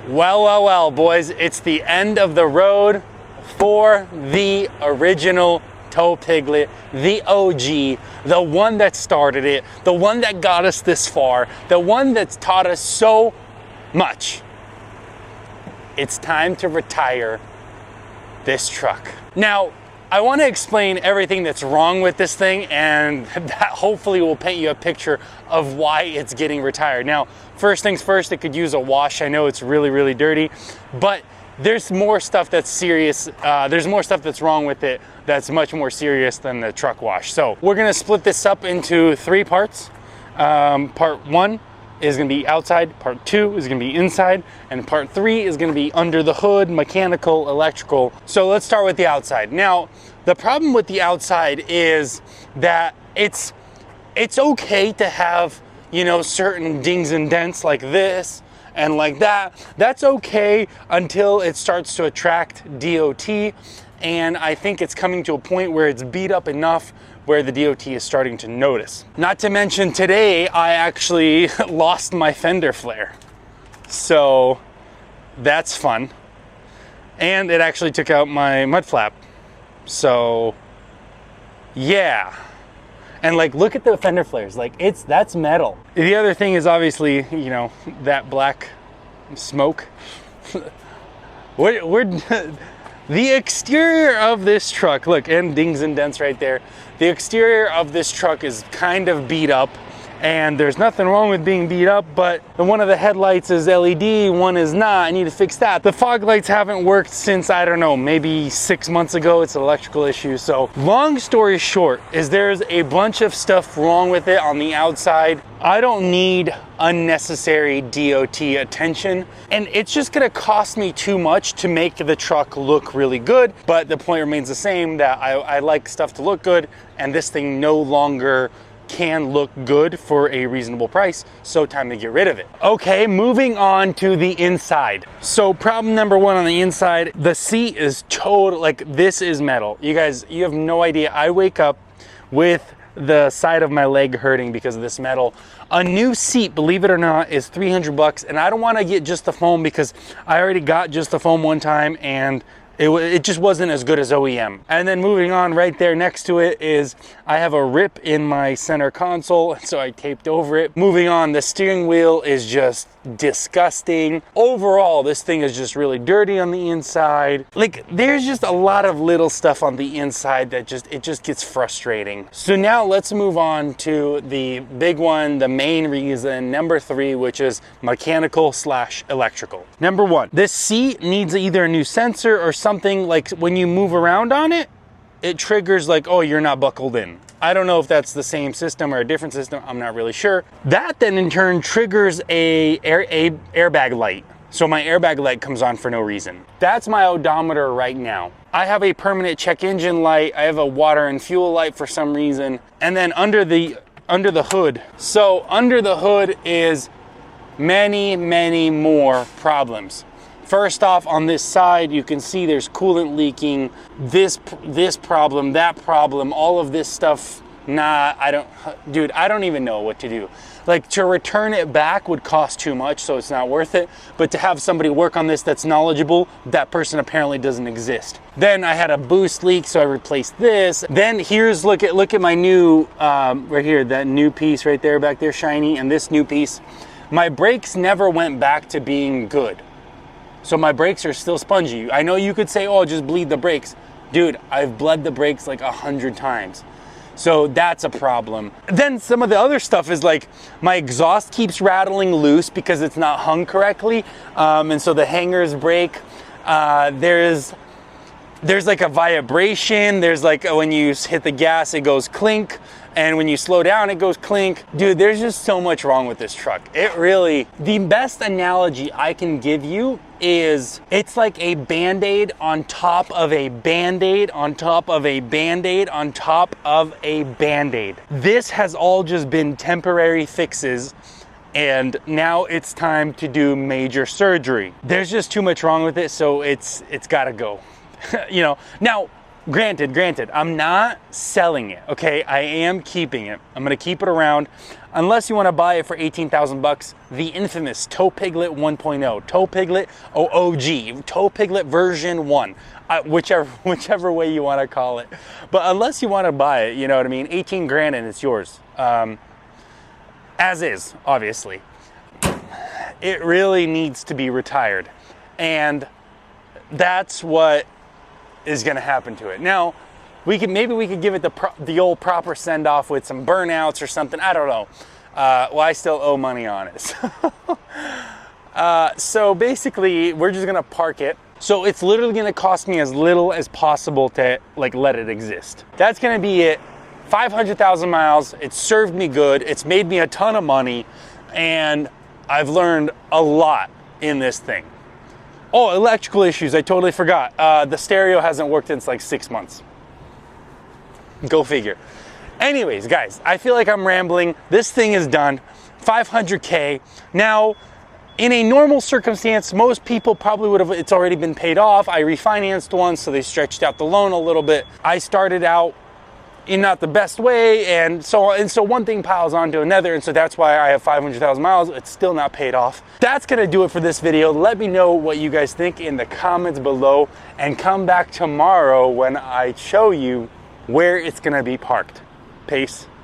Well, boys, it's the end of the road for the original Tow Piglet, the OG, the one that started it, the one that got us this far, the one that's taught us so much. It's time to retire this truck. Now, I want to explain everything that's wrong with this thing, and that hopefully will paint you a picture of why it's getting retired. Now, first things first, it could use a wash. I know it's really, really dirty, but there's more stuff that's serious. There's more stuff that's wrong with it that's much more serious than the truck wash. So we're gonna split this up into 3 parts. Part 1 is gonna be outside, part 2 is gonna be inside, and part 3 is gonna be under the hood, mechanical, electrical. So let's start with the outside. Now, the problem with the outside is that it's okay to have, you know, certain dings and dents like this and like that. That's okay until it starts to attract DOT, and I think it's coming to a point where it's beat up enough where the DOT is starting to notice. Not to mention today, I actually lost my fender flare. So that's fun. And it actually took out my mud flap. So yeah. And like, look at the fender flares, like that's metal. The other thing is obviously, you know, that black smoke. The exterior of this truck, look, and dings and dents right there. The exterior of this truck is kind of beat up, and there's nothing wrong with being beat up, but one of the headlights is LED, one is not. I need to fix that. The fog lights haven't worked since, I don't know, maybe 6 months ago. It's an electrical issue. So long story short is there's a bunch of stuff wrong with it on the outside. I don't need unnecessary DOT attention, and it's just gonna cost me too much to make the truck look really good. But the point remains the same, that I like stuff to look good, and this thing no longer can look good for a reasonable price, so time to get rid of it. Okay, moving on to the inside. So problem number 1 on the inside, the seat is total, like, this is metal. You guys, you have no idea. I wake up with the side of my leg hurting because of this metal. A new seat, believe it or not, is $300, and I don't want to get just the foam because I already got just the foam one time and it just wasn't as good as OEM. And then moving on, right there next to it is, I have a rip in my center console, so I taped over it. Moving on, the steering wheel is just disgusting. Overall, this thing is just really dirty on the inside. Like, there's just a lot of little stuff on the inside that it just gets frustrating. So now let's move on to the big one, the main reason, number 3, which is mechanical / electrical. Number 1, this seat needs either a new sensor or something. Like, when you move around on it, it triggers like, oh, you're not buckled in. I don't know if that's the same system or a different system. I'm not really sure. That then in turn triggers a airbag light. So my airbag light comes on for no reason. That's my odometer right now. I have a permanent check engine light. I have a water and fuel light for some reason. And then under the hood. So under the hood is many more problems. First off, on this side, you can see there's coolant leaking, this problem, that problem, all of this stuff. Nah, I don't even know what to do. Like, to return it back would cost too much, so it's not worth it. But to have somebody work on this that's knowledgeable, that person apparently doesn't exist. Then I had a boost leak, so I replaced this. Then here's, look at my new, right here, that new piece right there, back there, shiny, and this new piece. My brakes never went back to being good. So my brakes are still spongy. I know you could say, oh, just bleed the brakes. Dude, I've bled the brakes like 100 times. So that's a problem. Then some of the other stuff is like, my exhaust keeps rattling loose because it's not hung correctly. And so the hangers break. There's like a vibration. There's like, when you hit the gas, it goes clink. And when you slow down, it goes clink. Dude, there's just so much wrong with this truck. It really, the best analogy I can give you is, it's like a Band-Aid on top of a Band-Aid on top of a Band-Aid on top of a Band-Aid. This has all just been temporary fixes, and now it's time to do major surgery. There's just too much wrong with it, so it's gotta go. You know, now, Granted, I'm not selling it, okay? I am keeping it. I'm gonna keep it around. unless you want to buy it for 18,000 bucks, the infamous Tow Piglet 1.0, Tow Piglet OG, Tow Piglet version 1, whichever way you want to call it. But unless you want to buy it, you know what I mean, 18 grand and it's yours. As is, obviously. It really needs to be retired. And that's what is going to happen to it. Now, maybe we could give it the old proper send off with some burnouts or something. I don't know. Well, I still owe money on it. So basically, we're just going to park it. So it's literally going to cost me as little as possible to like let it exist. That's going to be it. 500,000 miles. It's served me good. It's made me a ton of money, and I've learned a lot in this thing. Oh, electrical issues. I totally forgot. The stereo hasn't worked in like 6 months. Go figure. Anyways, guys, I feel like I'm rambling. This thing is done. 500K. Now, in a normal circumstance, most people probably would have, it's already been paid off. I refinanced one, so they stretched out the loan a little bit. I started out in not the best way, and so one thing piles onto another, and so that's why I have 500,000 miles. It's still not paid off. That's gonna do it for this video. Let me know what you guys think in the comments below, and come back tomorrow when I show you where it's gonna be parked. Peace.